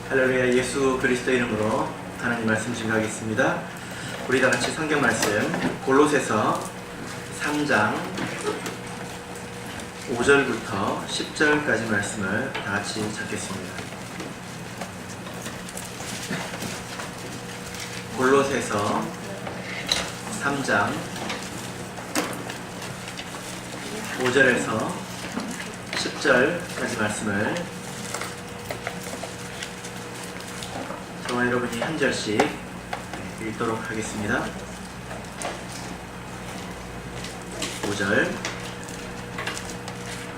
할렐루야. 예수 그리스도 이름으로 하나님 말씀 증거하겠습니다. 우리 다 같이 성경 말씀 골로새서 3장 5절부터 10절까지 말씀을 다 같이 찾겠습니다. 골로새서 3장 5절에서 10절까지 말씀을 저와 여러분이 한 절씩 읽도록 하겠습니다. 5절.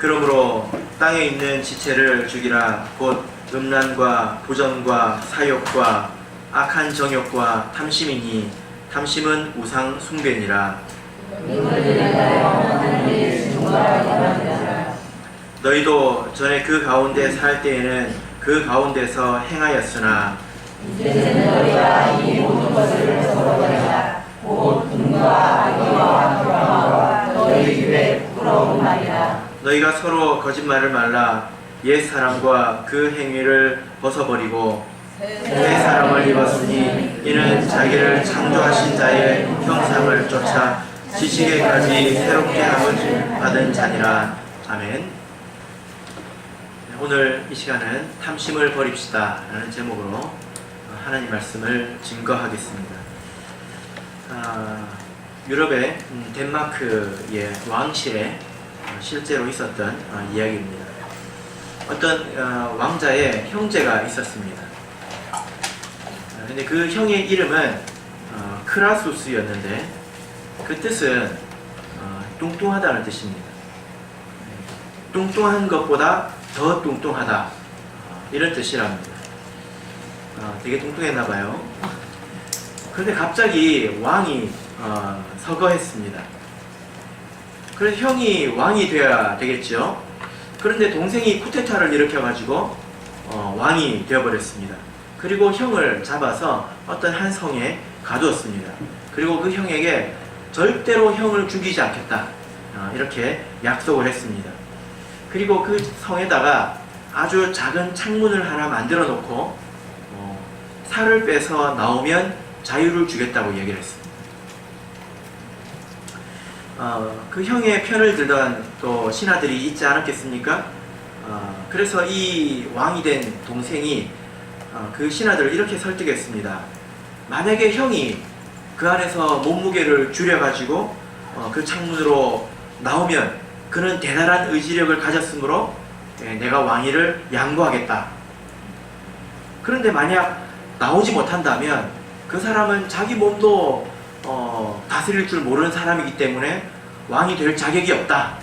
그러므로 땅에 있는 지체를 죽이라. 곧 음란과 부정과 사욕과 악한 정욕과 탐심이니 탐심은 우상 숭배니라. 너희도 전에 그 가운데 살 때에는 그 가운데서 행하였으나 이제는 너희가 이 모든 것을 서로버리라. 곧 분과 악의와 불화와 너희 입에 부끄러운 말이라. 너희가 서로 거짓말을 말라. 옛 사람과 그 행위를 벗어버리고 새 사람을 입었으니 이는 자기를 창조하신 자의 형상을 쫓아 지식에까지 새롭게 함을 받은 자니라. 아멘. 오늘 이 시간은 탐심을 버립시다 라는 제목으로 하나님 말씀을 증거하겠습니다. 유럽의 덴마크의 왕실에 실제로 있었던 이야기입니다. 어떤 왕자의 형제가 있었습니다. 근데 그 형의 이름은 크라수스였는데 그 뜻은 뚱뚱하다는 뜻입니다. 뚱뚱한 것보다 더 뚱뚱하다, 이런 뜻이랍니다. 되게 뚱뚱했나봐요. 그런데 갑자기 왕이 서거했습니다. 그래서 형이 왕이 되어야 되겠죠. 그런데 동생이 쿠데타를 일으켜가지고 왕이 되어버렸습니다. 그리고 형을 잡아서 어떤 한 성에 가두었습니다. 그리고 그 형에게 절대로 형을 죽이지 않겠다, 이렇게 약속을 했습니다. 그리고 그 성에다가 아주 작은 창문을 하나 만들어 놓고 살을 빼서 나오면 자유를 주겠다고 얘기를 했습니다. 그 형의 편을 들던 또 신하들이 있지 않았겠습니까? 그래서 이 왕이 된 동생이 그 신하들을 이렇게 설득했습니다. 만약에 형이 그 안에서 몸무게를 줄여가지고 그 창문으로 나오면 그는 대단한 의지력을 가졌으므로 내가 왕위를 양보하겠다. 그런데 만약 나오지 못한다면 그 사람은 자기 몸도 다스릴 줄 모르는 사람이기 때문에 왕이 될 자격이 없다.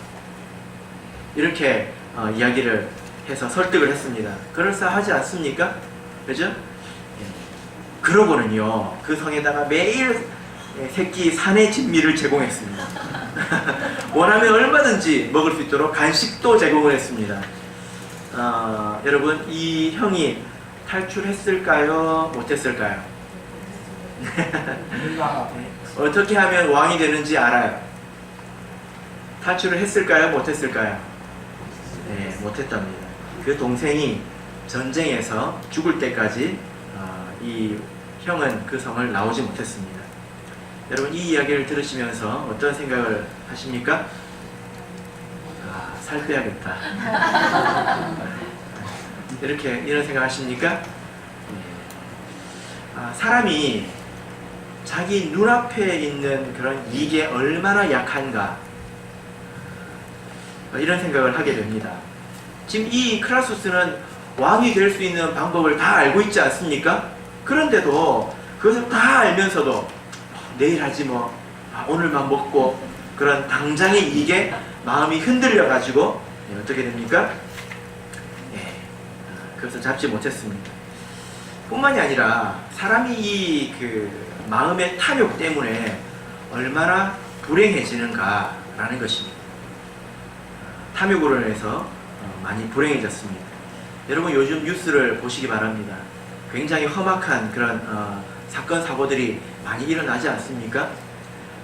이렇게 이야기를 해서 설득을 했습니다. 그럴싸하지 않습니까? 그죠? 그러고는요, 그 성에다가 매일 새끼 사내 진미를 제공했습니다. 원하면 얼마든지 먹을 수 있도록 간식도 제공을 했습니다. 여러분, 이 형이 탈출했을까요? 못했을까요? 어떻게 하면 왕이 되는지 알아요. 탈출을 했을까요? 못했을까요? 네, 못했답니다. 그 동생이 전쟁에서 죽을 때까지 이 형은 그 성을 나오지 못했습니다. 여러분, 이 이야기를 들으시면서 어떤 생각을 하십니까? 살 빼야겠다. 이런 생각 하십니까? 사람이 자기 눈앞에 있는 그런 이익에 얼마나 약한가, 이런 생각을 하게 됩니다. 지금 이 크라수스는 왕이 될 수 있는 방법을 다 알고 있지 않습니까? 그런데도 그것을 다 알면서도 내일 하지 뭐, 오늘만 먹고, 그런 당장의 이익에 마음이 흔들려 가지고 어떻게 됩니까? 그것을 잡지 못했습니다. 뿐만이 아니라 사람이 이 마음의 탐욕 때문에 얼마나 불행해지는가라는 것입니다. 탐욕으로 인해서 많이 불행해졌습니다. 여러분, 요즘 뉴스를 보시기 바랍니다. 굉장히 험악한 그런 사건 사고들이 많이 일어나지 않습니까?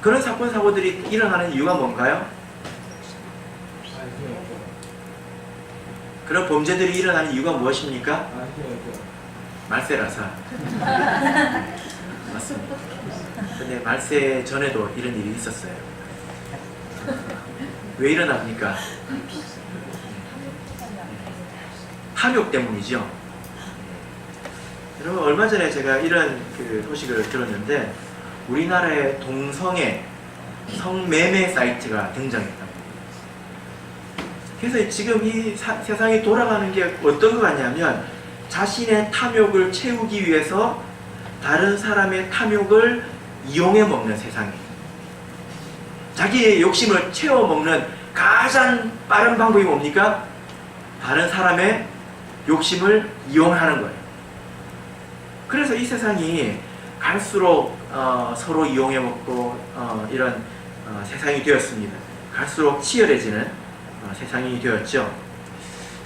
그런 사건 사고들이 일어나는 이유가 뭔가요? 그런 범죄들이 일어나는 이유가 무엇입니까? 말세라서. 맞습니다. 근데 말세 전에도 이런 일이 있었어요. 왜 일어납니까? 탐욕 때문이죠. 여러분, 얼마 전에 제가 이런 소식을 들었는데, 우리나라의 동성애 성매매 사이트가 등장했다. 그래서 지금 이 세상이 돌아가는 게 어떤 것 같냐면, 자신의 탐욕을 채우기 위해서 다른 사람의 탐욕을 이용해 먹는 세상이에요. 자기의 욕심을 채워 먹는 가장 빠른 방법이 뭡니까? 다른 사람의 욕심을 이용하는 거예요. 그래서 이 세상이 갈수록 서로 이용해 먹고 이런 세상이 되었습니다. 갈수록 치열해지는 세상이 되었죠.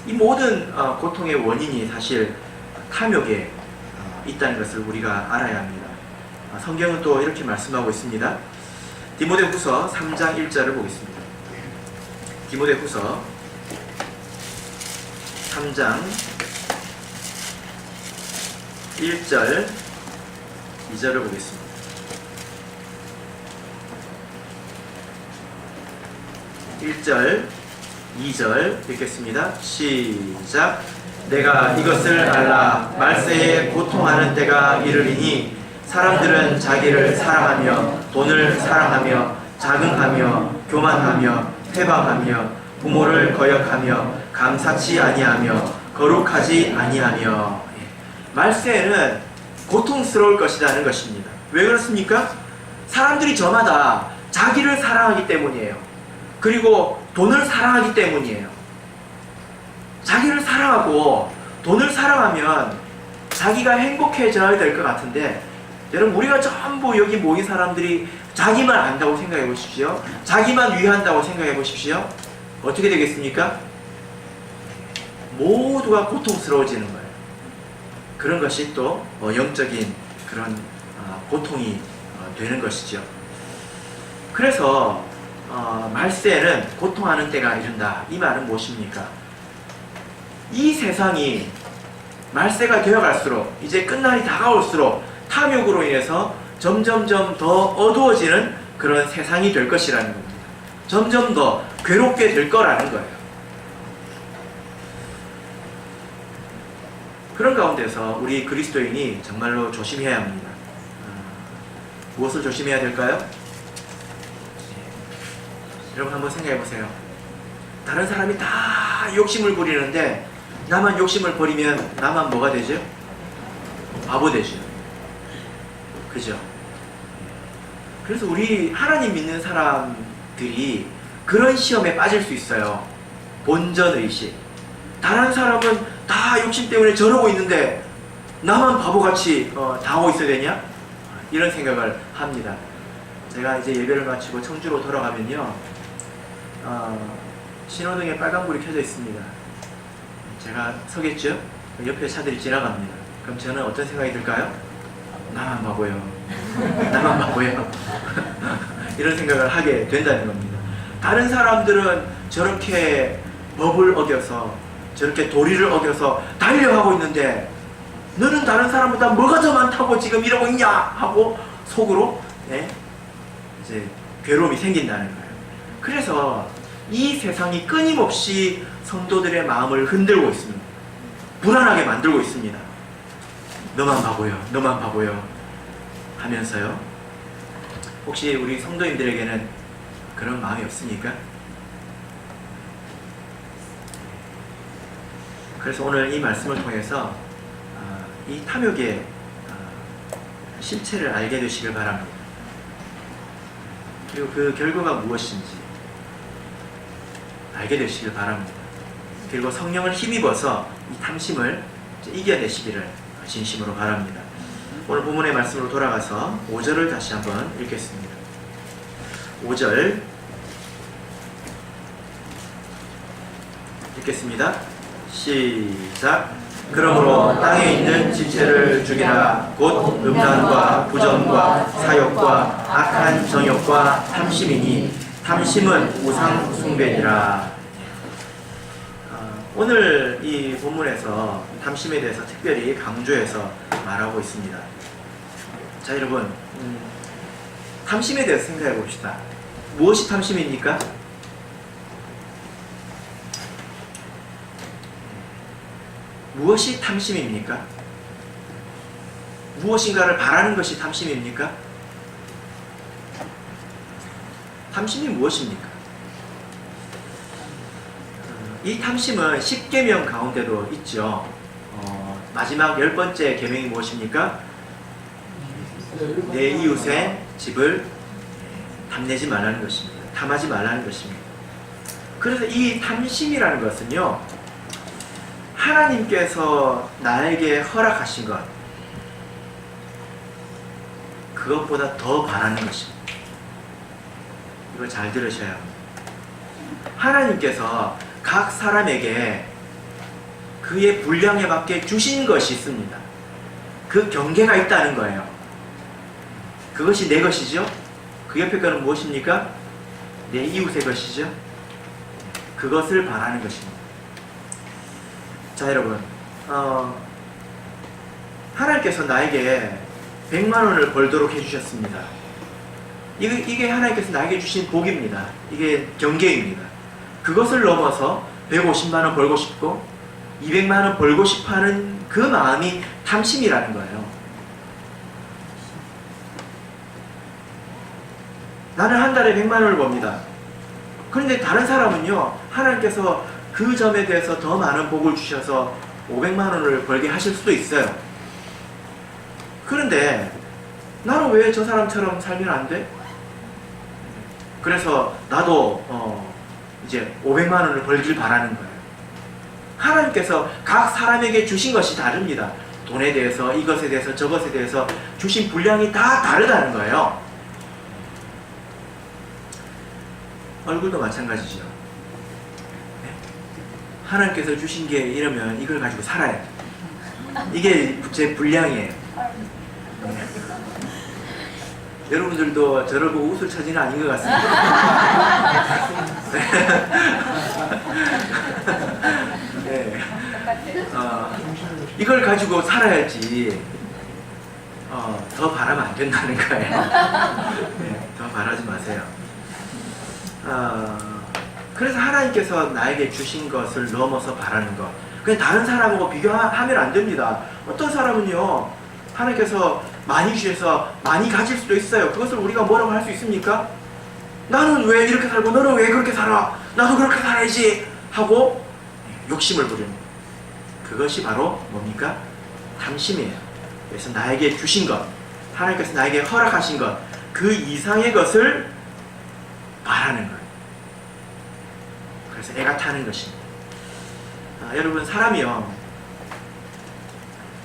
이 모든 고통의 원인이 사실 탐욕에 있다는 것을 우리가 알아야 합니다. 성경은 또 이렇게 말씀하고 있습니다. 디모데후서 3장 1절을 보겠습니다. 디모데후서 3장 1절 2절을 보겠습니다. 1절 2절 읽겠습니다. 시작. 내가 이것을 알라. 말세에 고통하는 때가 이르리니 사람들은 자기를 사랑하며 돈을 사랑하며 자긍하며 교만하며 회방하며 부모를 거역하며 감사치 아니하며 거룩하지 아니하며. 말세에는 고통스러울 것이라는 것입니다. 왜 그렇습니까? 사람들이 저마다 자기를 사랑하기 때문이에요. 그리고 돈을 사랑하기 때문이에요. 자기를 사랑하고 돈을 사랑하면 자기가 행복해져야 될 것 같은데, 여러분, 우리가 전부 여기 모인 사람들이 자기만 안다고 생각해 보십시오. 자기만 위한다고 생각해 보십시오. 어떻게 되겠습니까? 모두가 고통스러워지는 거예요. 그런 것이 또 영적인 그런 고통이 되는 것이죠. 그래서 말세에는 고통하는 때가 이른다. 이 말은 무엇입니까? 이 세상이 말세가 되어갈수록, 이제 끝날이 다가올수록 탐욕으로 인해서 점점점 더 어두워지는 그런 세상이 될 것이라는 겁니다. 점점 더 괴롭게 될 거라는 거예요. 그런 가운데서 우리 그리스도인이 정말로 조심해야 합니다. 무엇을 조심해야 될까요? 여러분, 한번 생각해 보세요. 다른 사람이 다 욕심을 부리는데 나만 욕심을 버리면 나만 뭐가 되죠? 바보 되죠. 그죠? 그래서 우리 하나님 믿는 사람들이 그런 시험에 빠질 수 있어요. 본전의식. 다른 사람은 다 욕심 때문에 저러고 있는데 나만 바보같이 당하고 있어야 되냐? 이런 생각을 합니다. 제가 이제 예배를 마치고 청주로 돌아가면요, 신호등에 빨간불이 켜져 있습니다. 제가 서겠죠? 옆에 차들이 지나갑니다. 그럼 저는 어떤 생각이 들까요? 나만 바보요. 나만 바보요. 이런 생각을 하게 된다는 겁니다. 다른 사람들은 저렇게 법을 어겨서, 저렇게 도리를 어겨서 달려가고 있는데 너는 다른 사람보다 뭐가 더 많다고 지금 이러고 있냐? 하고 속으로 이제 괴로움이 생긴다는 거예요. 그래서 이 세상이 끊임없이 성도들의 마음을 흔들고 있습니다. 불안하게 만들고 있습니다. 너만 바보요, 너만 바보요 하면서요. 혹시 우리 성도님들에게는 그런 마음이 없습니까? 그래서 오늘 이 말씀을 통해서 이 탐욕의 실체를 알게 되시길 바랍니다. 그리고 그 결과가 무엇인지 알게 되시길 바랍니다. 그리고 성령을 힘입어서 이 탐심을 이겨내시기를 진심으로 바랍니다. 오늘 본문의 말씀으로 돌아가서 5절을 다시 한번 읽겠습니다. 5절 읽겠습니다. 시작. 그러므로 땅에 있는 지체를 죽이라. 곧 음란과 부정과 사욕과 악한 정욕과 탐심이니 탐심은 우상 숭배니라. 오늘 이 본문에서 탐심에 대해서 특별히 강조해서 말하고 있습니다. 자, 여러분, 탐심에 대해서 생각해 봅시다. 무엇이 탐심입니까? 무엇이 탐심입니까? 무엇인가를 바라는 것이 탐심입니까? 탐심이 무엇입니까? 이 탐심은 10계명 가운데도 있죠. 마지막 10번째 계명이 무엇입니까? 내 이웃의 집을 탐내지 말라는 것입니다. 탐하지 말라는 것입니다. 그래서 이 탐심이라는 것은요, 하나님께서 나에게 허락하신 것, 그것보다 더 바라는 것입니다. 이걸 잘 들으셔야 합니다. 하나님께서 각 사람에게 그의 분량에 맞게 주신 것이 있습니다. 그 경계가 있다는 거예요. 그것이 내 것이죠. 그 옆에 거는 무엇입니까? 내 이웃의 것이죠. 그것을 바라는 것입니다. 자, 여러분, 하나님께서 나에게 100만 원을 벌도록 해주셨습니다. 이게 하나님께서 나에게 주신 복입니다. 이게 경계입니다. 그것을 넘어서 150만 원 벌고 싶고 200만 원 벌고 싶어하는 그 마음이 탐심이라는 거예요. 나는 한 달에 100만 원을 법니다. 그런데 다른 사람은요, 하나님께서 그 점에 대해서 더 많은 복을 주셔서 500만 원을 벌게 하실 수도 있어요. 그런데 나는 왜 저 사람처럼 살면 안 돼? 그래서 나도 이제 500만 원을 벌길 바라는 거예요. 하나님께서 각 사람에게 주신 것이 다릅니다. 돈에 대해서, 이것에 대해서, 저것에 대해서 주신 분량이 다 다르다는 거예요. 얼굴도 마찬가지죠. 네? 하나님께서 주신 게 이러면 이걸 가지고 살아야 돼. 이게 제 분량이에요. 네. 여러분들도 저를 보고 웃을 처지는 아닌 것 같습니다. 네. 이걸 가지고 살아야지 더 바라면 안 된다는 거예요. 네, 더 바라지 마세요. 그래서 하나님께서 나에게 주신 것을 넘어서 바라는 것, 그냥 다른 사람하고 비교하면 안 됩니다. 어떤 사람은요, 하나님께서 많이 주셔서 많이 가질 수도 있어요. 그것을 우리가 뭐라고 할 수 있습니까? 나는 왜 이렇게 살고 너는 왜 그렇게 살아? 나도 그렇게 살아야지 하고 욕심을 부립니다. 그것이 바로 뭡니까? 탐심이에요. 그래서 나에게 주신 것, 하나님께서 나에게 허락하신 것, 그 이상의 것을 바라는 거예요. 그래서 애가 타는 것입니다. 여러분, 사람이요,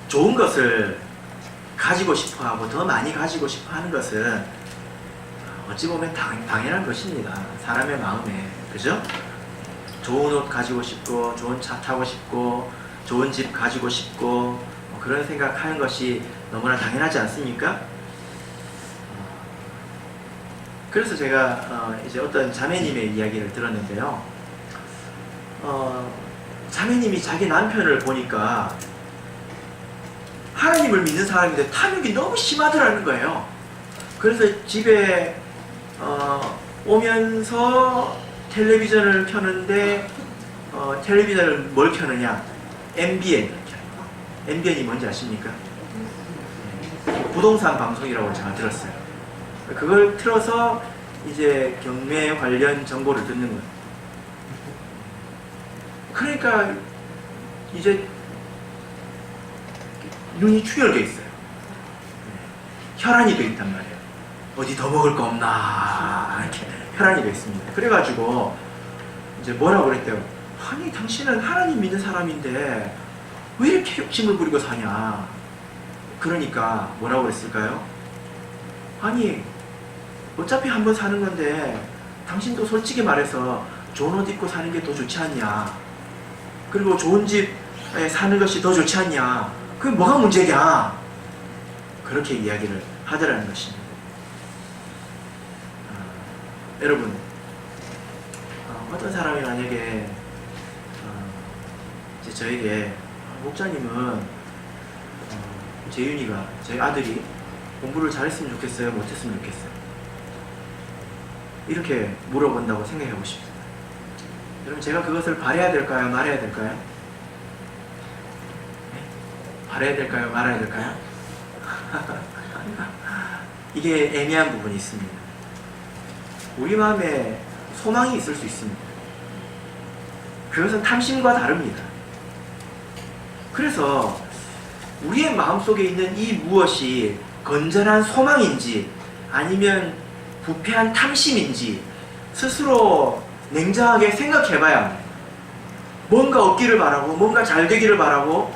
좋은 것을 가지고 싶어하고 더 많이 가지고 싶어하는 것은 어찌 보면 당연한 것입니다. 사람의 마음에. 그죠? 좋은 옷 가지고 싶고, 좋은 차 타고 싶고, 좋은 집 가지고 싶고, 그런 생각하는 것이 너무나 당연하지 않습니까? 그래서 제가 이제 어떤 자매님의 이야기를 들었는데요. 자매님이 자기 남편을 보니까 하나님을 믿는 사람인데 탐욕이 너무 심하더라는 거예요. 그래서 집에 오면서 텔레비전을 켜는데 텔레비전을 뭘 켜느냐? MBN을 켜요. MBN이 뭔지 아십니까? 부동산 방송이라고 제가 들었어요. 그걸 틀어서 이제 경매 관련 정보를 듣는 거예요. 그러니까 이제 눈이 충혈돼 있어요. 혈안이 돼 있단 말이에요. 어디 더 먹을 거 없나 이렇게 혈안이 돼 있습니다. 그래가지고 이제 뭐라고 그랬대요. 아니, 당신은 하나님 믿는 사람인데 왜 이렇게 욕심을 부리고 사냐. 그러니까 뭐라고 그랬을까요? 아니, 어차피 한 번 사는 건데 당신도 솔직히 말해서 좋은 옷 입고 사는 게 더 좋지 않냐. 그리고 좋은 집에 사는 것이 더 좋지 않냐. 그게 뭐가 문제냐. 그렇게 이야기를 하더라는 것입니다. 여러분, 어떤 사람이 만약에 이제 저에게 목자님은 재윤이가, 저희 아들이 공부를 잘했으면 좋겠어요? 못했으면 좋겠어요? 이렇게 물어본다고 생각해 보십시오. 여러분, 제가 그것을 바라야 될까요? 말아야 될까요? 네? 바라야 될까요? 말아야 될까요? 이게 애매한 부분이 있습니다. 우리 마음에 소망이 있을 수 있습니다. 그것은 탐심과 다릅니다. 그래서 우리의 마음속에 있는 이 무엇이 건전한 소망인지 아니면 부패한 탐심인지 스스로 냉정하게 생각해봐야 합니다. 뭔가 얻기를 바라고 뭔가 잘 되기를 바라고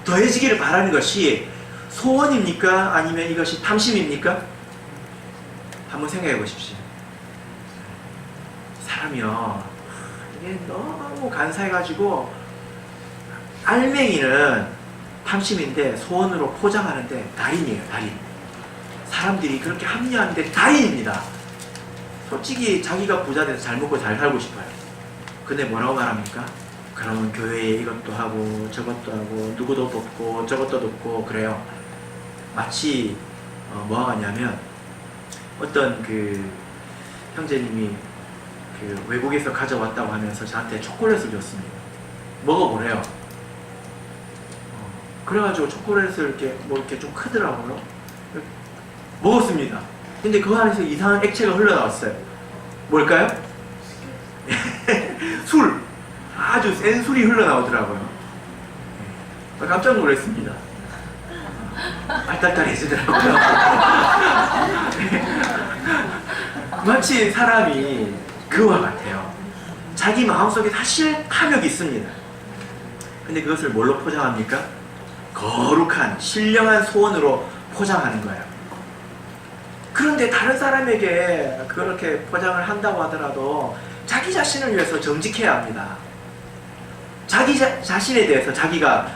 더해지기를 바라는 것이 소원입니까? 아니면 이것이 탐심입니까? 한번 생각해 보십시오. 사람이요, 이게 너무 간사해가지고 알맹이는 탐심인데 소원으로 포장하는데 달인이에요, 달인. 사람들이 그렇게 합리화하는데 달인입니다. 솔직히 자기가 부자 돼서 잘 먹고 잘 살고 싶어요. 근데 뭐라고 말합니까? 그러면 교회에 이것도 하고 저것도 하고 누구도 돕고 저것도 돕고 그래요. 마치 뭐가 같냐면 어떤 그 형제님이 그 외국에서 가져왔다고 하면서 저한테 초콜릿을 줬습니다. 먹어보래요. 그래가지고 초콜릿을 이렇게 뭐 이렇게 좀 크더라고요. 먹었습니다. 근데 그 안에서 이상한 액체가 흘러나왔어요. 뭘까요? 술! 아주 센 술이 흘러나오더라고요. 깜짝 놀랐습니다. 알딸딸해지더라고요. 마치 사람이 그와 같아요. 자기 마음속에 사실 탐욕이 있습니다. 근데 그것을 뭘로 포장합니까? 거룩한 신령한 소원으로 포장하는 거예요. 그런데 다른 사람에게 그렇게 포장을 한다고 하더라도 자기 자신을 위해서 정직해야 합니다. 자기 자신에 대해서 자기가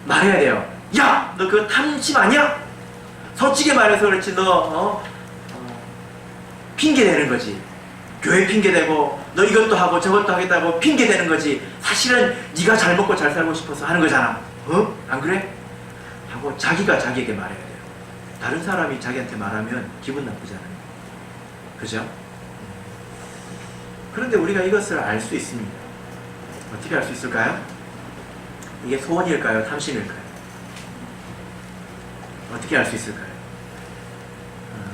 말해야 돼요. 야! 너 그거 탐심 아니야? 솔직히 말해서 그렇지 너 핑계대는 거지. 교회 핑계대고 너 이것도 하고 저것도 하겠다고 핑계대는 거지. 사실은 네가 잘 먹고 잘 살고 싶어서 하는 거잖아. 안 그래? 하고 자기가 자기에게 말해야 돼요. 다른 사람이 자기한테 말하면 기분 나쁘잖아요. 그죠? 그런데 우리가 이것을 알 수 있습니다. 어떻게 알 수 있을까요? 이게 소원일까요? 탐심일까요? 어떻게 알 수 있을까요?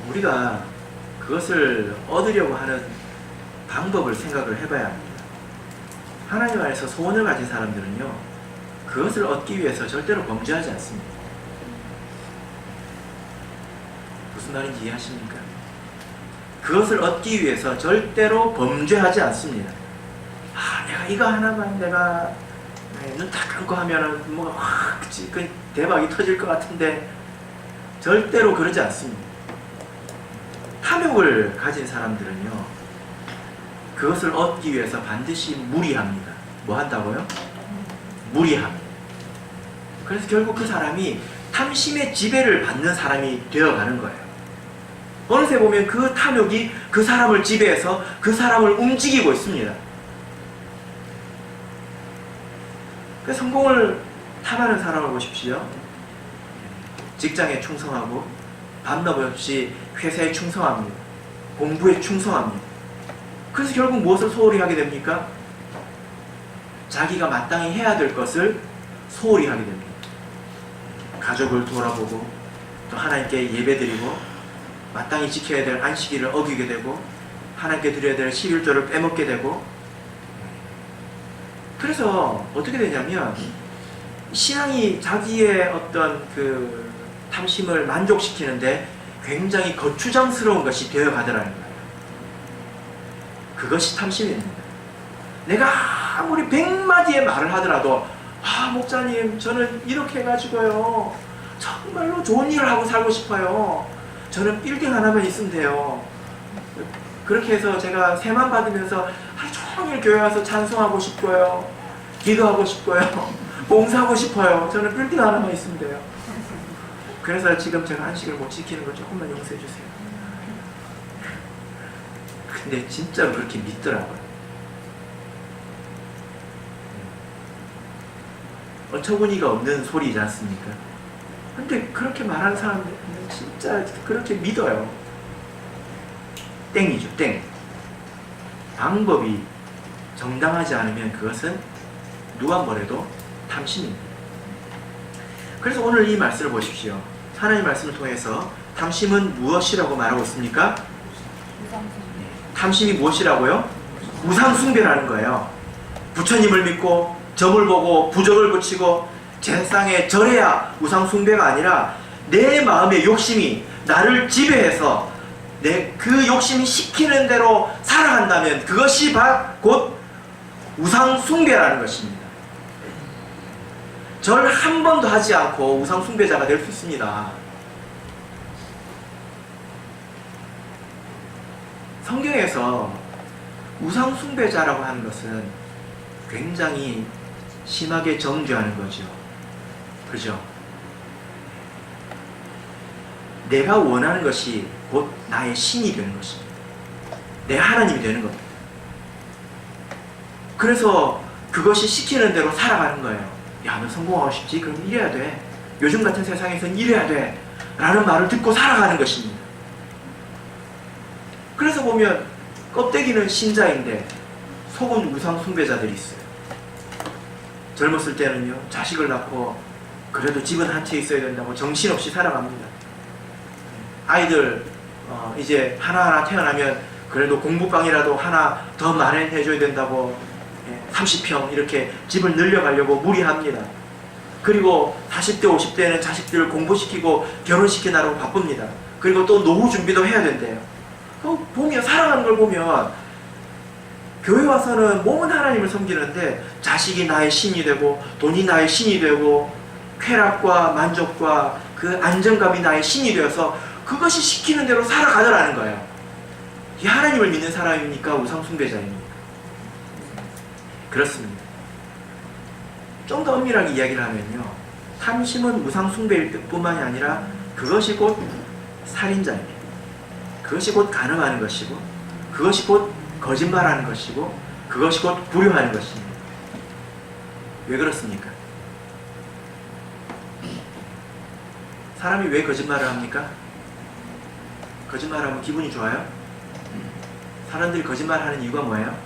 우리가 그것을 얻으려고 하는 방법을 생각을 해봐야 합니다. 하나님 안에서 소원을 가진 사람들은요, 그것을 얻기 위해서 절대로 범죄하지 않습니다. 무슨 말인지 이해하십니까? 그것을 얻기 위해서 절대로 범죄하지 않습니다. 내가 이거 하나만 내가 눈 딱 감고 하면은 뭐가 확 대박이 터질 것 같은데 절대로 그러지 않습니다. 탐욕을 가진 사람들은요, 그것을 얻기 위해서 반드시 무리합니다. 뭐 한다고요? 무리합니다. 그래서 결국 그 사람이 탐심의 지배를 받는 사람이 되어가는 거예요. 어느새 보면 그 탐욕이 그 사람을 지배해서 그 사람을 움직이고 있습니다. 그 성공을 탐하는 사람을 보십시오. 직장에 충성하고 밤낮 없이 회사에 충성합니다. 공부에 충성합니다. 그래서 결국 무엇을 소홀히 하게 됩니까? 자기가 마땅히 해야 될 것을 소홀히 하게 됩니다. 가족을 돌아보고 또 하나님께 예배드리고 마땅히 지켜야 될 안식일을 어기게 되고 하나님께 드려야 될 11조를 빼먹게 되고, 그래서 어떻게 되냐면 신앙이 자기의 어떤 그 탐심을 만족시키는데 굉장히 거추장스러운 것이 되어가더라는 거예요. 그것이 탐심입니다. 내가 아무리 100마디의 말을 하더라도 목자님 저는 이렇게 해가지고요 정말로 좋은 일을 하고 살고 싶어요. 저는 빌딩 하나만 있으면 돼요. 그렇게 해서 제가 세만 받으면서 하루 종일 교회 와서 찬송하고 싶고요, 기도하고 싶고요, 봉사하고 싶어요. 저는 빌딩 하나만 있으면 돼요. 그래서 지금 제가 안식을 못 지키는 거 조금만 용서해 주세요. 근데 진짜로 그렇게 믿더라고요. 어처구니가 없는 소리지 않습니까? 근데 그렇게 말하는 사람들은 진짜 그렇게 믿어요. 땡이죠, 땡. 방법이 정당하지 않으면 그것은 누가 뭐래도 탐심입니다. 그래서 오늘 이 말씀을 보십시오. 하나님의 말씀을 통해서 탐심은 무엇이라고 말하고 있습니까? 탐심이 무엇이라고요? 우상숭배라는 거예요. 부처님을 믿고 점을 보고 부적을 붙이고 제사상에 절해야 우상숭배가 아니라 내 마음의 욕심이 나를 지배해서 내 그 욕심이 시키는 대로 살아간다면 그것이 곧 우상숭배라는 것입니다. 절 한 번도 하지 않고 우상숭배자가 될 수 있습니다. 성경에서 우상숭배자라고 하는 것은 굉장히 심하게 정죄하는 거죠. 그죠? 내가 원하는 것이 곧 나의 신이 되는 것입니다. 내 하나님이 되는 겁니다. 그래서 그것이 시키는 대로 살아가는 거예요. 야, 너 성공하고 싶지? 그럼 이래야 돼. 요즘 같은 세상에선 이래야 돼. 라는 말을 듣고 살아가는 것입니다. 그래서 보면 껍데기는 신자인데 속은 우상 숭배자들이 있어요. 젊었을 때는요, 자식을 낳고 그래도 집은 한 채 있어야 된다고 정신없이 살아갑니다. 아이들 이제 하나하나 태어나면 그래도 공부방이라도 하나 더 마련해줘야 된다고 30평 이렇게 집을 늘려가려고 무리합니다. 그리고 40대 50대는 자식들을 공부시키고 결혼시키느라고 바쁩니다. 그리고 또 노후 준비도 해야 된대요. 보면 살아가는 걸 보면 교회 와서는 몸은 하나님을 섬기는데 자식이 나의 신이 되고 돈이 나의 신이 되고 쾌락과 만족과 그 안정감이 나의 신이 되어서 그것이 시키는 대로 살아가더라는 거예요. 이 하나님을 믿는 사람이니까 우상숭배자입니다. 그렇습니다. 좀 더 엄밀하게 이야기를 하면요, 탐심은 우상숭배일 뿐만이 아니라 그것이 곧 살인자입니다. 그것이 곧 간음하는 것이고 그것이 곧 거짓말하는 것이고 그것이 곧 불효하는 것입니다. 왜 그렇습니까? 사람이 왜 거짓말을 합니까? 거짓말하면 기분이 좋아요? 사람들이 거짓말하는 이유가 뭐예요?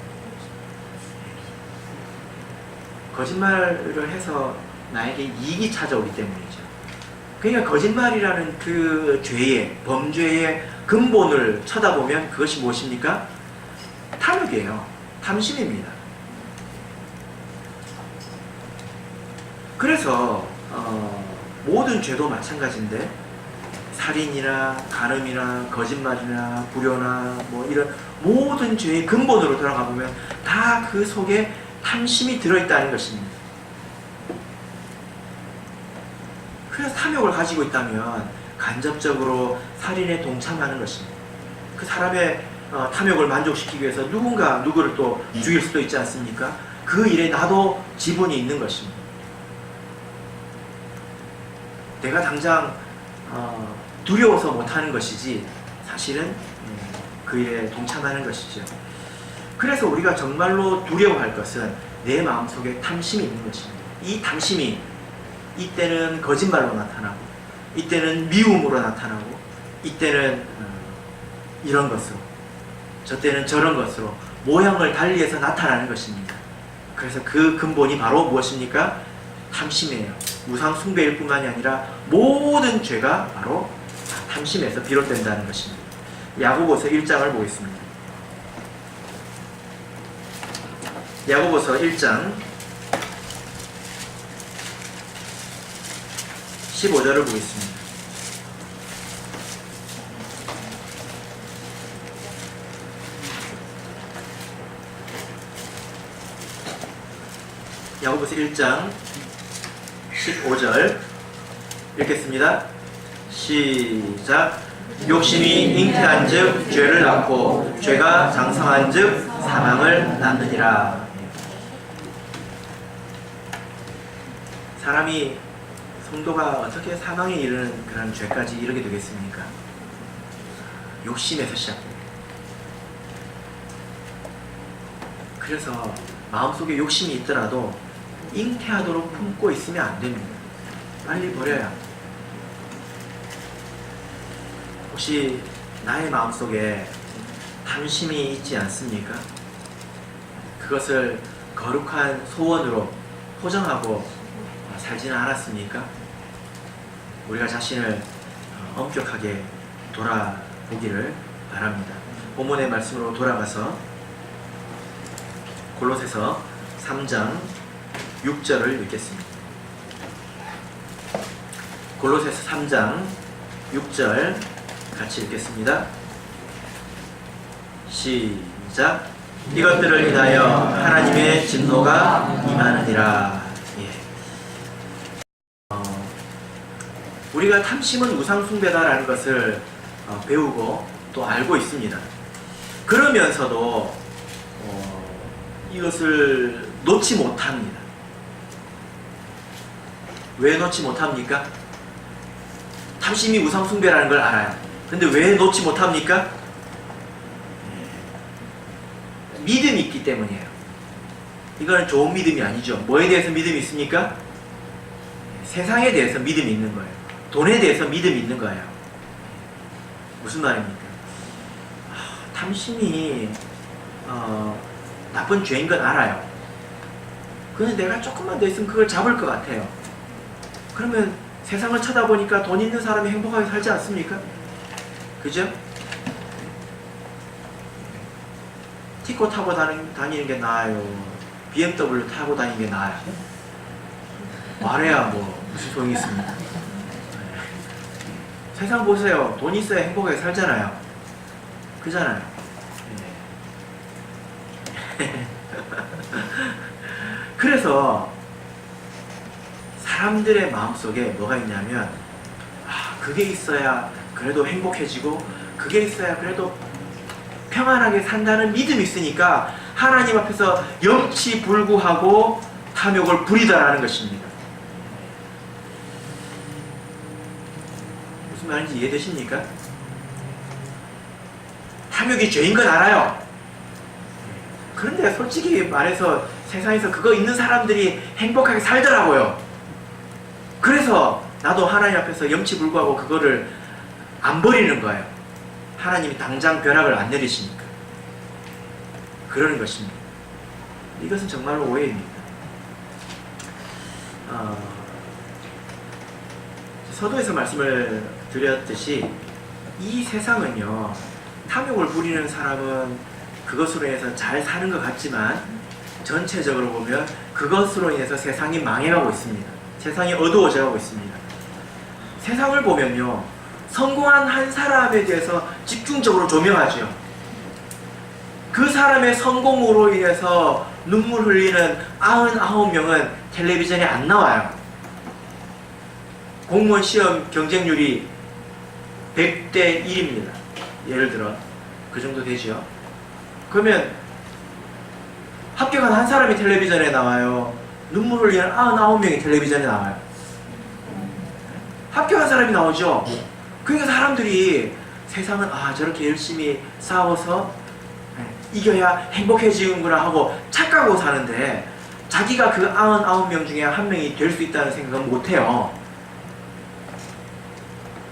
거짓말을 해서 나에게 이익이 찾아오기 때문이죠. 그러니까 거짓말이라는 그 죄의, 범죄의 근본을 쳐다보면 그것이 무엇입니까? 탐욕이에요. 탐심입니다. 그래서 모든 죄도 마찬가지인데 살인이나 간음이나 거짓말이나 불효나 뭐 이런 모든 죄의 근본으로 들어가 보면 다 그 속에 탐심이 들어있다는 것입니다. 그래서 탐욕을 가지고 있다면 간접적으로 살인에 동참하는 것입니다. 그 사람의 탐욕을 만족시키기 위해서 누구를 또 죽일 수도 있지 않습니까? 그 일에 나도 지분이 있는 것입니다. 내가 당장 두려워서 못하는 것이지 사실은 그 일에 동참하는 것이죠. 그래서 우리가 정말로 두려워할 것은 내 마음속에 탐심이 있는 것입니다. 이 탐심이 이때는 거짓말로 나타나고 이때는 미움으로 나타나고 이때는 이런 것으로 저때는 저런 것으로 모양을 달리해서 나타나는 것입니다. 그래서 그 근본이 바로 무엇입니까? 탐심이에요. 우상 숭배일 뿐만이 아니라 모든 죄가 바로 탐심에서 비롯된다는 것입니다. 야고보서 1장을 보겠습니다. 야고보서 1장 15절을 보겠습니다. 야고보서 1장 15절 읽겠습니다. 시작. 욕심이 잉태한 즉 죄를 낳고 죄가 장성한 즉 사망을 낳느니라. 사람이 성도가 어떻게 사망에 이르는 그런 죄까지 이르게 되겠습니까? 욕심에서 시작됩니다. 그래서 마음속에 욕심이 있더라도 잉태하도록 품고 있으면 안 됩니다. 빨리 버려야 합니다. 혹시 나의 마음속에 탐심이 있지 않습니까? 그것을 거룩한 소원으로 포장하고 살지는 않았습니까? 우리가 자신을 엄격하게 돌아보기를 바랍니다. 본문의 말씀으로 돌아가서 골로새서 3장 6절을 읽겠습니다. 골로새서 3장 6절 같이 읽겠습니다. 시작. 이것들을 인하여 하나님의 진노가 임하느니라. 우리가 탐심은 우상숭배다라는 것을 배우고 또 알고 있습니다. 그러면서도 이것을 놓지 못합니다. 왜 놓지 못합니까? 탐심이 우상숭배라는 걸 알아요. 근데 왜 놓지 못합니까? 믿음이 있기 때문이에요. 이거는 좋은 믿음이 아니죠. 뭐에 대해서 믿음이 있습니까? 세상에 대해서 믿음이 있는 거예요. 돈에 대해서 믿음이 있는 거예요. 무슨 말입니까? 탐심이 나쁜 죄인 건 알아요. 그런데 내가 조금만 더 있으면 그걸 잡을 것 같아요. 그러면 세상을 쳐다보니까 돈 있는 사람이 행복하게 살지 않습니까? 그죠? 티코 타고 다니는 게 나아요? BMW 타고 다니는 게 나아요? 말해야 뭐 무슨 소용이 있습니까? 세상 보세요. 돈 있어야 행복하게 살잖아요. 그잖아요. 그래서 사람들의 마음속에 뭐가 있냐면 그게 있어야 그래도 행복해지고 그게 있어야 그래도 평안하게 산다는 믿음이 있으니까 하나님 앞에서 염치불구하고 탐욕을 부리다라는 것입니다. 무슨 말인지 이해되십니까? 탐욕이 죄인 건 알아요. 그런데 솔직히 말해서 세상에서 그거 있는 사람들이 행복하게 살더라고요. 그래서 나도 하나님 앞에서 염치불구하고 그거를 안 버리는 거예요. 하나님이 당장 벼락을 안 내리시니까. 그러는 것입니다. 이것은 정말로 오해입니다. 서두에서 말씀을 드렸듯이 이 세상은요, 탐욕을 부리는 사람은 그것으로 인해서 잘 사는 것 같지만 전체적으로 보면 그것으로 인해서 세상이 망해가고 있습니다. 세상이 어두워져가고 있습니다. 세상을 보면요, 성공한 한 사람에 대해서 집중적으로 조명하죠. 그 사람의 성공으로 인해서 눈물 흘리는 99명은 텔레비전에 안 나와요. 공무원 시험 경쟁률이 100대 1입니다. 예를 들어 그 정도 되죠. 그러면 합격한 한 사람이 텔레비전에 나와요? 눈물 흘리는 99명이 텔레비전에 나와요? 합격한 사람이 나오죠. 그러니까 사람들이 세상은 저렇게 열심히 싸워서 이겨야 행복해지는구나 하고 착각하고 사는데 자기가 그 99명 중에 한 명이 될 수 있다는 생각은 못해요.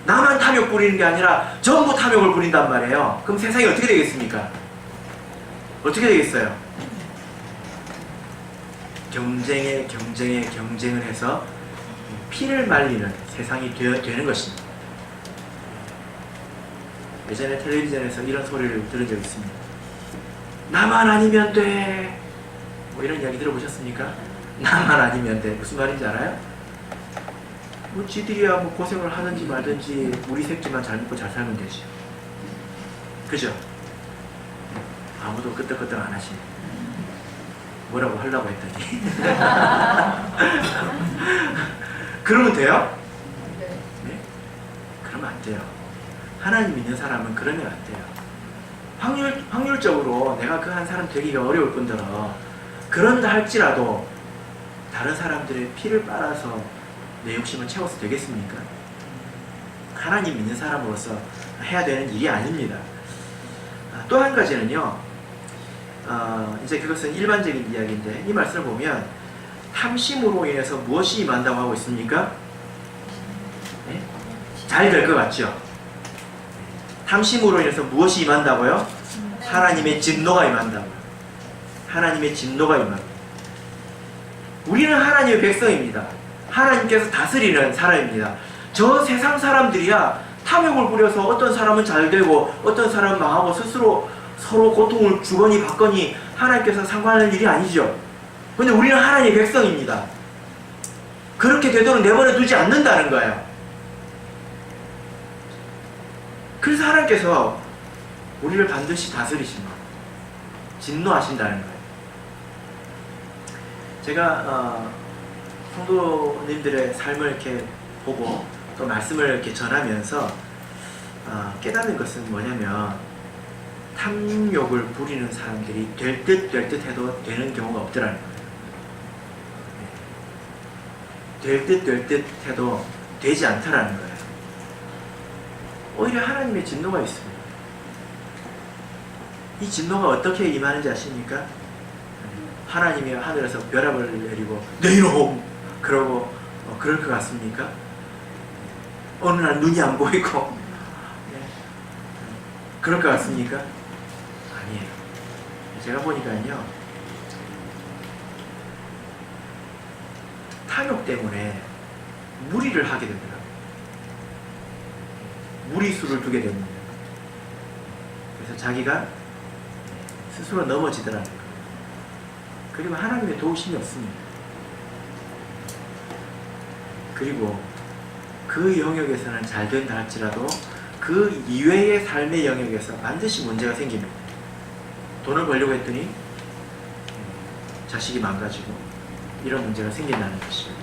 나만 탐욕 부리는 게 아니라 전부 탐욕을 부린단 말이에요. 그럼 세상이 어떻게 되겠습니까? 어떻게 되겠어요? 경쟁을 해서 피를 말리는 세상이 되는 것입니다. 예전에 텔레비전에서 이런 소리를 들은 적이 있습니다. 나만 아니면 돼. 뭐 이런 이야기 들어보셨습니까? 나만 아니면 돼. 무슨 말인지 알아요? 뭐 지들이야 뭐 고생을 하든지 말든지 우리 새끼만 잘 먹고 잘 살면 되지. 그죠? 아무도 끄떡끄떡 안 하시네. 뭐라고 하려고 했더니 그러면 돼요? 네? 그러면 안 돼요. 하나님 믿는 사람은 그러면 안 돼요. 확률적으로 내가 그 한 사람 되기가 어려울 뿐더러 그런다 할지라도 다른 사람들의 피를 빨아서 내 욕심을 채워서 되겠습니까? 하나님 믿는 사람으로서 해야 되는 일이 아닙니다. 또 한 가지는요, 이제 그것은 일반적인 이야기인데 이 말씀을 보면 탐심으로 인해서 무엇이 임한다고 하고 있습니까? 네? 잘 될 것 같죠? 탐심으로 인해서 무엇이 임한다고요? 하나님의 진노가 임한다고요. 하나님의 진노가 임합니다. 우리는 하나님의 백성입니다. 하나님께서 다스리는 사람입니다. 저 세상 사람들이야 탐욕을 부려서 어떤 사람은 잘 되고 어떤 사람은 망하고 스스로 서로 고통을 주거니 받거니 하나님께서 상관하는 일이 아니죠. 근데 우리는 하나님의 백성입니다. 그렇게 되도록 내버려 두지 않는다는 거예요. 그래서 하나님께서 우리를 반드시 다스리십니다. 진노하신다는 거예요. 제가 성도님들의 삶을 이렇게 보고 또 말씀을 이렇게 전하면서 깨닫는 것은 뭐냐면 탐욕을 부리는 사람들이 될 듯 해도 되는 경우가 없더라는 거예요. 될 듯 해도 되지 않더라는 거예요. 오히려 하나님의 진노가 있습니다. 이 진노가 어떻게 임하는지 아십니까? 하나님이 하늘에서 벼락을 내리고 내 이놈! 그러고 그럴 것 같습니까? 어느 날 눈이 안 보이고 그럴 것 같습니까? 아니에요. 제가 보니까요 탐욕 때문에 무리를 하게 되더라고요. 무리수를 두게 됩니다. 그래서 자기가 스스로 넘어지더라는 거예요. 그리고 하나님의 도우심이 없습니다. 그리고 그 영역에서는 잘 된다 할지라도 그 이외의 삶의 영역에서 반드시 문제가 생깁니다. 돈을 벌려고 했더니 자식이 망가지고 이런 문제가 생긴다는 것입니다.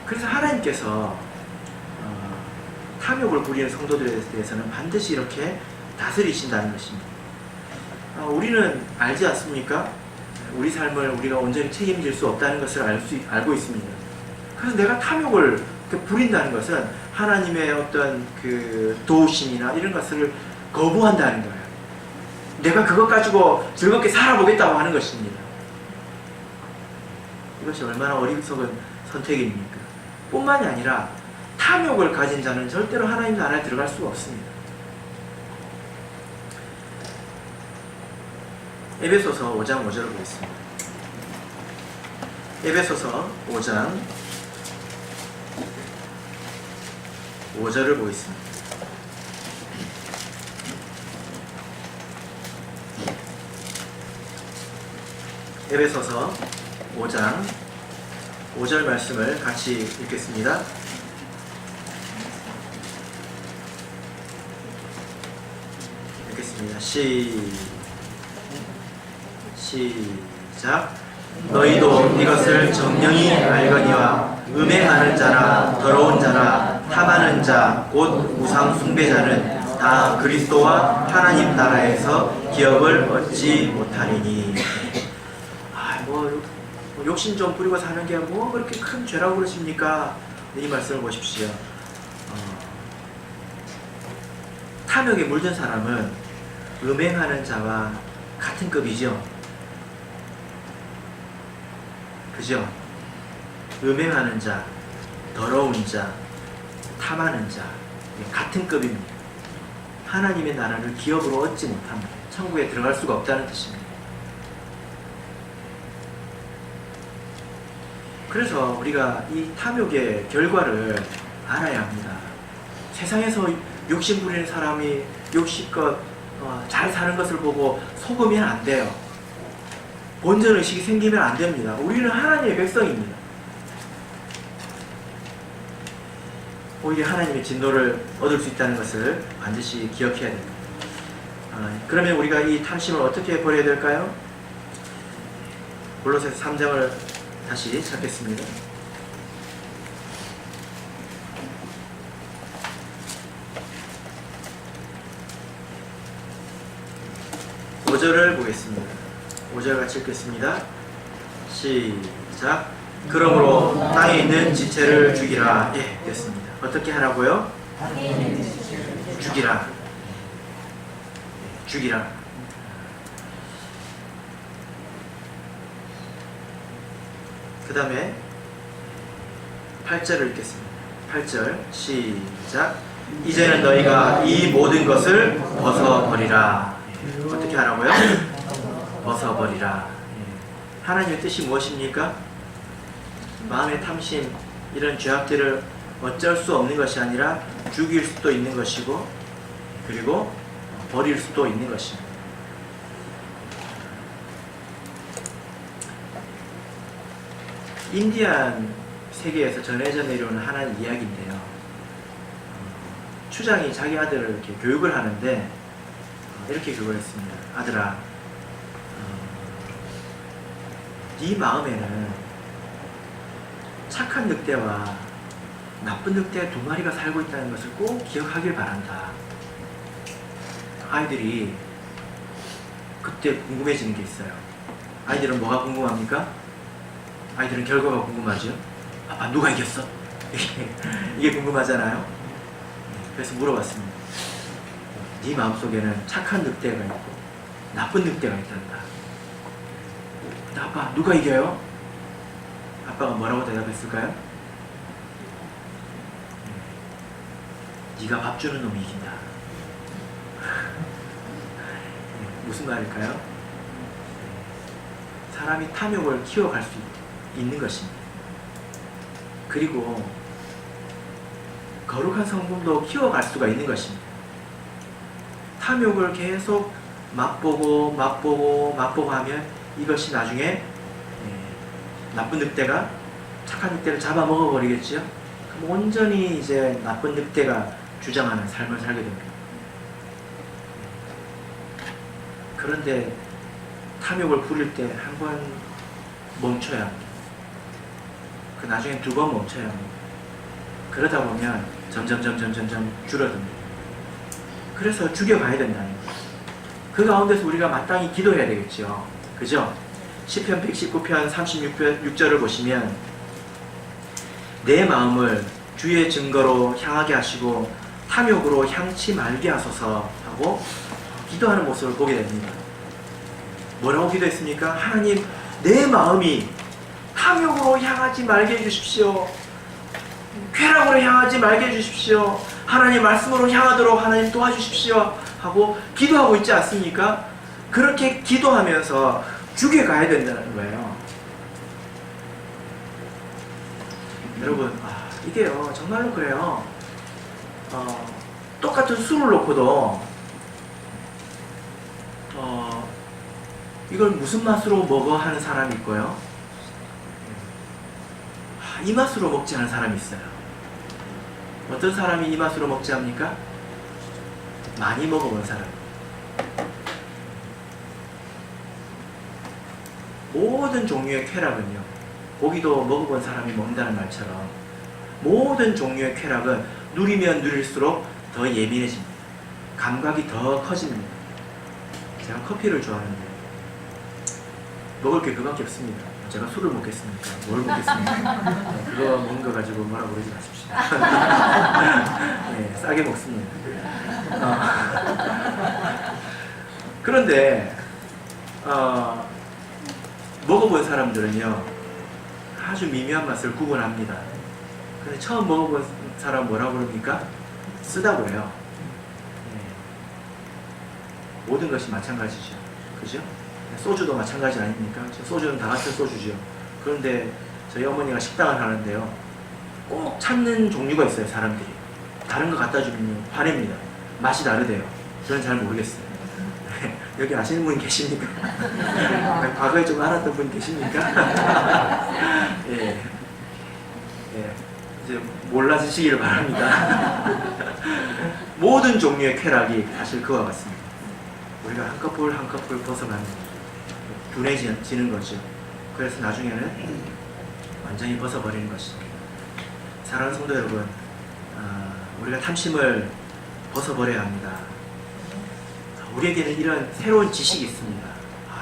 그래서 하나님께서 탐욕을 부리는 성도들에 대해서는 반드시 이렇게 다스리신다는 것입니다. 우리는 알지 않습니까? 우리 삶을 우리가 온전히 책임질 수 없다는 것을 알고 있습니다. 그래서 내가 탐욕을 부린다는 것은 하나님의 어떤 그 도우심이나 이런 것을 거부한다는 거예요. 내가 그것 가지고 즐겁게 살아보겠다고 하는 것입니다. 이것이 얼마나 어리석은 선택입니까? 뿐만이 아니라 탐욕을 가진 자는 절대로 하나님 나라에 들어갈 수가 없습니다. 에베소서 5장 5절을 보겠습니다. 에베소서 5장 5절을 보겠습니다. 에베소서 5장 5절 말씀을 같이 읽겠습니다. 읽겠습니다. 시작. 너희도 이것을 정령이 알거니와 음행하는 자나 더러운 자나 탐하는 자 곧 우상 숭배자는 다 그리스도와 하나님 나라에서 기업을 얻지 못하리니. 욕심 좀 부리고 사는 게 뭐 그렇게 큰 죄라고 그러십니까? 이 말씀을 보십시오. 탐욕에 물든 사람은 음행하는 자와 같은 급이죠. 그죠? 음행하는 자, 더러운 자, 탐하는 자 같은 급입니다. 하나님의 나라를 기업으로 얻지 못합니다. 천국에 들어갈 수가 없다는 뜻입니다. 그래서 우리가 이 탐욕의 결과를 알아야 합니다. 세상에서 욕심 부리는 사람이 욕심껏 잘 사는 것을 보고 속으면 안 돼요. 본전의식이 생기면 안 됩니다. 우리는 하나님의 백성입니다. 오히려 하나님의 진노를 얻을 수 있다는 것을 반드시 기억해야 됩니다. 그러면 우리가 이 탐심을 어떻게 버려야 될까요? 골로새서 3장을 다시 찾겠습니다. (5절을) 보겠습니다. 5절 같이 읽겠습니다. 시작. 그러므로 땅에 있는 지체를 죽이라. 예, 됐습니다. 어떻게 하라고요? 죽이라. 죽이라. 그 다음에 8절을 읽겠습니다. 8절 시작. 이제는 너희가 이 모든 것을 벗어버리라. 어떻게 하라고요? 벗어버리라. 하나님의 뜻이 무엇입니까? 마음의 탐심, 이런 죄악들을 어쩔 수 없는 것이 아니라 죽일 수도 있는 것이고, 그리고 버릴 수도 있는 것입니다. 인디안 세계에서 전해져 내려오는 하나의 이야기인데요. 추장이 자기 아들을 이렇게 교육을 하는데 이렇게 교육을 했습니다. 아들아, 네 마음에는 착한 늑대와 나쁜 늑대 두 마리가 살고 있다는 것을 꼭 기억하길 바란다. 아이들이 그때 궁금해지는 게 있어요. 아이들은 뭐가 궁금합니까? 아이들은 결과가 궁금하죠. 아빠 누가 이겼어? 이게 궁금하잖아요. 그래서 물어봤습니다. 네 마음속에는 착한 늑대가 있고 나쁜 늑대가 있단다. 근데 아빠 누가 이겨요? 아빠가 뭐라고 대답했을까요? 네가 밥 주는 놈이 이긴다. 무슨 말일까요? 사람이 탐욕을 키워갈 수 있는 것입니다. 그리고 거룩한 성품도 키워갈 수가 있는 것입니다. 탐욕을 계속 맛보고 하면 이것이 나중에 나쁜 늑대가 착한 늑대를 잡아먹어 버리겠죠. 그럼 온전히 이제 나쁜 늑대가 주장하는 삶을 살게 됩니다. 그런데 탐욕을 부릴 때 한 번 멈춰야 합니다. 그 나중에 두 번 멈춰야 합니다. 그러다 보면 점점 줄어듭니다. 그래서 죽여가야 된다는 거예요. 그 가운데서 우리가 마땅히 기도해야 되겠죠. 그죠? 시편 119편 36절을 보시면 내 마음을 주의 증거로 향하게 하시고 탐욕으로 향치 말게 하소서 하고 기도하는 모습을 보게 됩니다. 뭐라고 기도했습니까? 하나님, 내 마음이 탐욕으로 향하지 말게 해주십시오. 쾌락으로 향하지 말게 해주십시오. 하나님 말씀으로 향하도록 하나님 도와주십시오 하고 기도하고 있지 않습니까? 그렇게 기도하면서 죽여가야 된다는 거예요. 여러분, 이게요 정말로 그래요. 똑같은 술을 놓고도 이걸 무슨 맛으로 먹어 하는 사람이 있고요, 이 맛으로 먹지 않은 사람이 있어요. 어떤 사람이 이 맛으로 먹지 합니까? 많이 먹어본 사람. 모든 종류의 쾌락은요, 고기도 먹어본 사람이 먹는다는 말처럼 모든 종류의 쾌락은 누리면 누릴수록 더 예민해집니다. 감각이 더 커집니다. 제가 커피를 좋아하는데 먹을 게 그밖에 없습니다. 제가 술을 먹겠습니까? 뭘 먹겠습니까? 그거 먹는 거 가지고 뭐라고 그러지 마십시오. 네, 싸게 먹습니다. 그런데 먹어본 사람들은요 아주 미묘한 맛을 구분합니다. 근데 처음 먹어본 사람 뭐라고 그럽니까? 쓰다고 그래요. 네. 모든 것이 마찬가지죠. 그죠? 소주도 마찬가지 아닙니까? 소주는 다 같은 소주죠. 그런데 저희 어머니가 식당을 하는데요, 꼭 찾는 종류가 있어요. 사람들이 다른 거 갖다 주면 화냅니다. 맛이 다르대요. 저는 잘 모르겠어요. 여기 아시는 분 계십니까? 과거에 좀 알았던 분 계십니까? 예. 예. 이제 몰라지시기를 바랍니다. 모든 종류의 쾌락이 사실 그와 같습니다. 우리가 한 커플 한 커플 벗어가는, 둔해지는 거죠. 그래서 나중에는 완전히 벗어버리는 것입니다. 사랑하는 성도 여러분, 우리가 탐심을 벗어버려야 합니다. 우리에게는 이런 새로운 지식이 있습니다.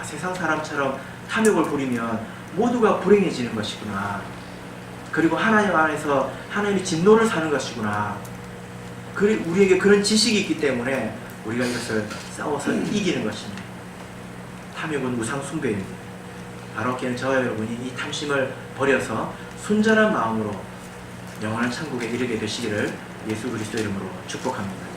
세상 사람처럼 탐욕을 부리면 모두가 불행해지는 것이구나. 그리고 하나님 안에서 하나님의 진노를 사는 것이구나. 우리에게 그런 지식이 있기 때문에 우리가 이것을 싸워서 이기는 것입니다. 탐욕은 우상 숭배입니다. 바로 깨는 저와 여러분이 이 탐심을 버려서 순전한 마음으로 영원한 천국에 이르게 되시기를 예수 그리스도 이름으로 축복합니다.